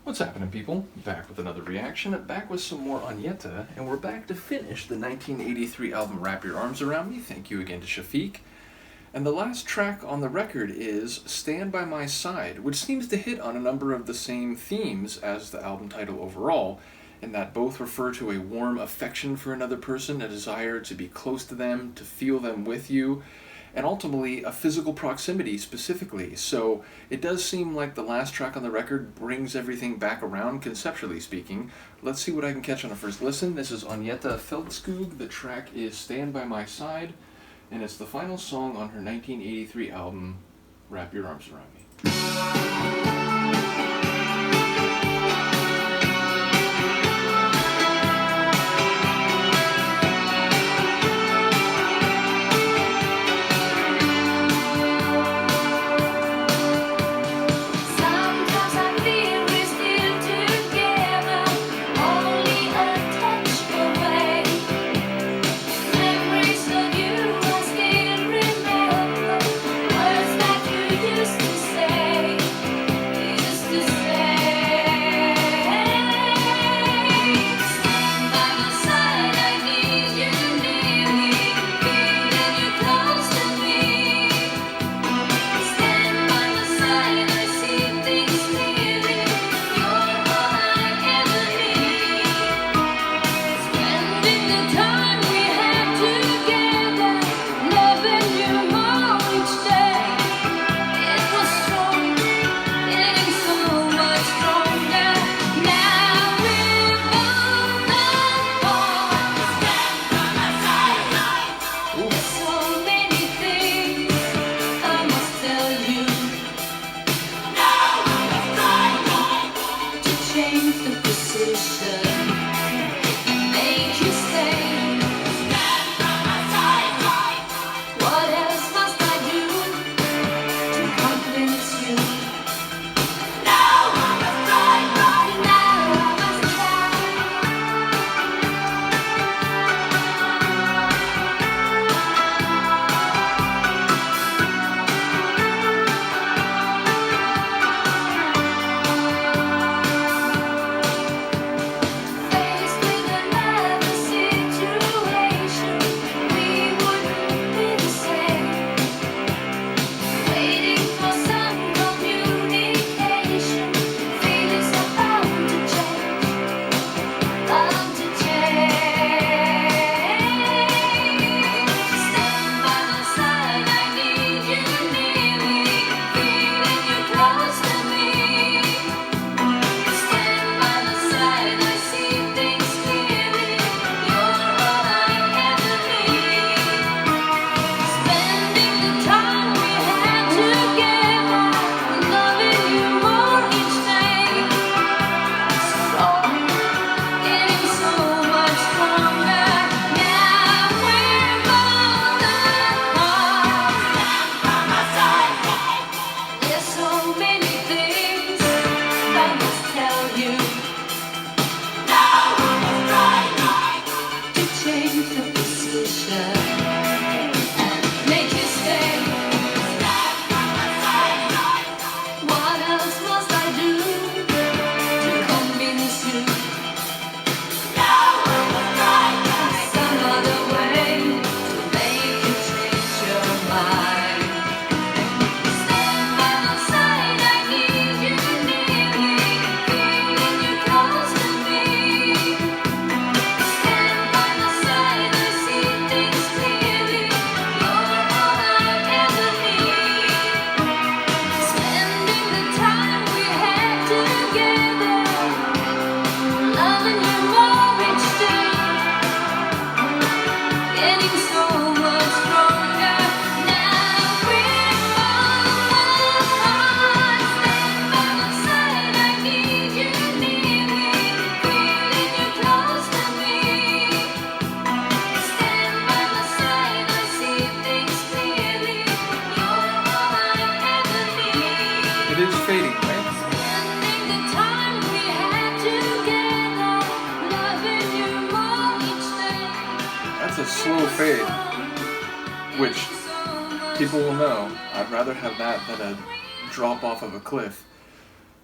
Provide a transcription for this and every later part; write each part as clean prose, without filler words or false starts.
What's happening, people? Back with another reaction, back with some more Agnetha, and we're back to finish the 1983 album Wrap Your Arms Around Me. Thank you again to Shafiq. And the last track on the record is Stand By My Side, which seems to hit on a number of the same themes as the album title overall, in that both refer to a warm affection for another person, a desire to be close to them, to feel them with you, and ultimately a physical proximity specifically. So it does seem like the last track on the record brings everything back around, conceptually speaking. Let's see what I can catch on a first listen. This is Agnetha Faltskog. The track is Stand By My Side, and it's the final song on her 1983 album, Wrap Your Arms Around Me. It is fading, right? That's a slow fade, which people will know. I'd rather have that than a drop off of a cliff.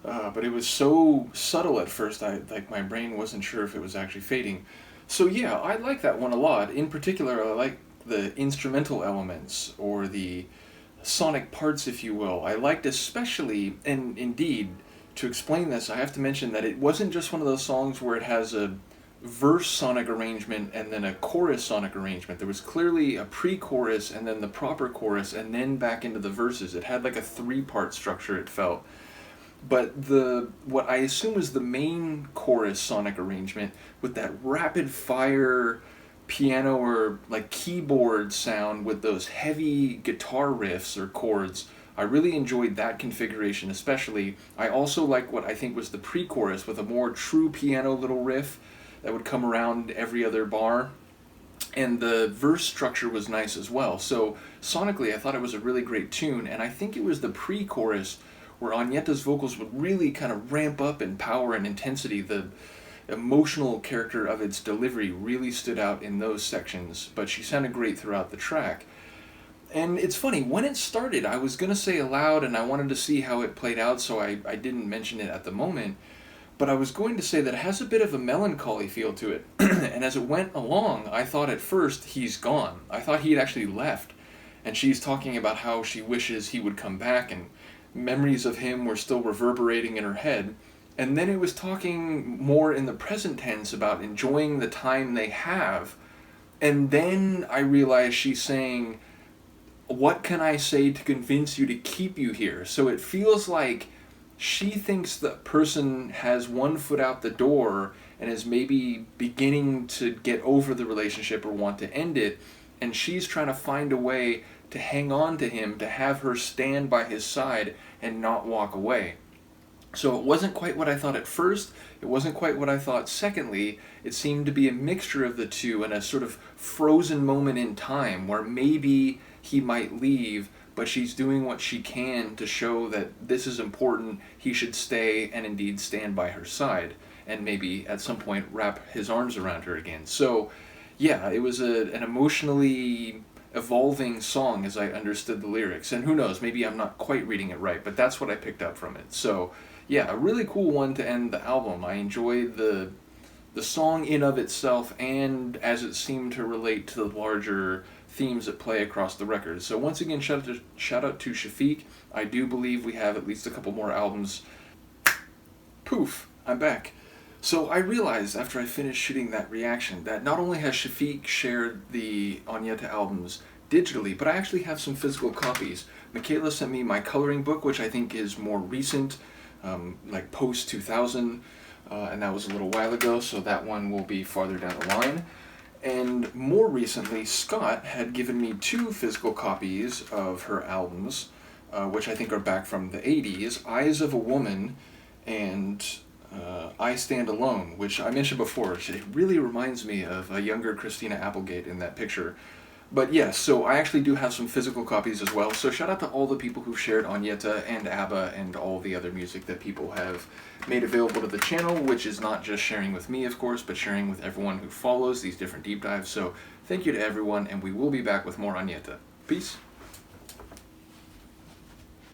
but it was so subtle at first, my brain wasn't sure if it was actually fading. So yeah, I like that one a lot. In particular, I like the instrumental elements, or the sonic parts, if you will. I liked especially, and indeed, to explain this, I have to mention that it wasn't just one of those songs where it has a verse sonic arrangement and then a chorus sonic arrangement. There was clearly a pre-chorus and then the proper chorus and then back into the verses. It had like a three-part structure, it felt. But what I assume is the main chorus sonic arrangement, with that rapid fire piano or like keyboard sound with those heavy guitar riffs or chords, I really enjoyed that configuration especially. I also like what I think was the pre-chorus, with a more true piano little riff that would come around every other bar. And the verse structure was nice as well. So sonically, I thought it was a really great tune, and I think it was the pre-chorus where Agnetha's vocals would really kind of ramp up in power and intensity. The emotional character of its delivery really stood out in those sections, but she sounded great throughout the track. And it's funny, when it started, I was going to say aloud and I wanted to see how it played out, so I didn't mention it at the moment. But I was going to say that it has a bit of a melancholy feel to it. And as it went along, I thought at first, he's gone. I thought he had actually left. And she's talking about how she wishes he would come back, and memories of him were still reverberating in her head. And then it was talking more in the present tense about enjoying the time they have. And then I realized she's saying, what can I say to convince you to keep you here? So it feels like she thinks the person has one foot out the door and is maybe beginning to get over the relationship or want to end it, and she's trying to find a way to hang on to him, to have her stand by his side and not walk away. So it wasn't quite what I thought at first, it wasn't quite what I thought secondly. It seemed to be a mixture of the two, and a sort of frozen moment in time where maybe he might leave, but she's doing what she can to show that this is important, he should stay and indeed stand by her side, and maybe at some point wrap his arms around her again. So yeah, it was an emotionally evolving song as I understood the lyrics, and who knows, maybe I'm not quite reading it right, but that's what I picked up from it. So yeah, a really cool one to end the album. I enjoyed the song in of itself, and as it seemed to relate to the larger themes that play across the record. So once again, shout out to Shafiq. I do believe we have at least a couple more albums. Poof, I'm back. So I realized after I finished shooting that reaction that not only has Shafiq shared the Agnetha albums digitally, but I actually have some physical copies. Michaela sent me my coloring book, which I think is more recent, like post-2000, and that was a little while ago, so that one will be farther down the line. And more recently, Scott had given me 2 physical copies of her albums, which I think are back from the 80s, Eyes of a Woman and I Stand Alone, which I mentioned before. It really reminds me of a younger Christina Applegate in that picture. But yes, so I actually do have some physical copies as well, so shout out to all the people who've shared Agnetha and ABBA and all the other music that people have made available to the channel, which is not just sharing with me, of course, but sharing with everyone who follows these different deep dives. So thank you to everyone, and we will be back with more Agnetha. Peace.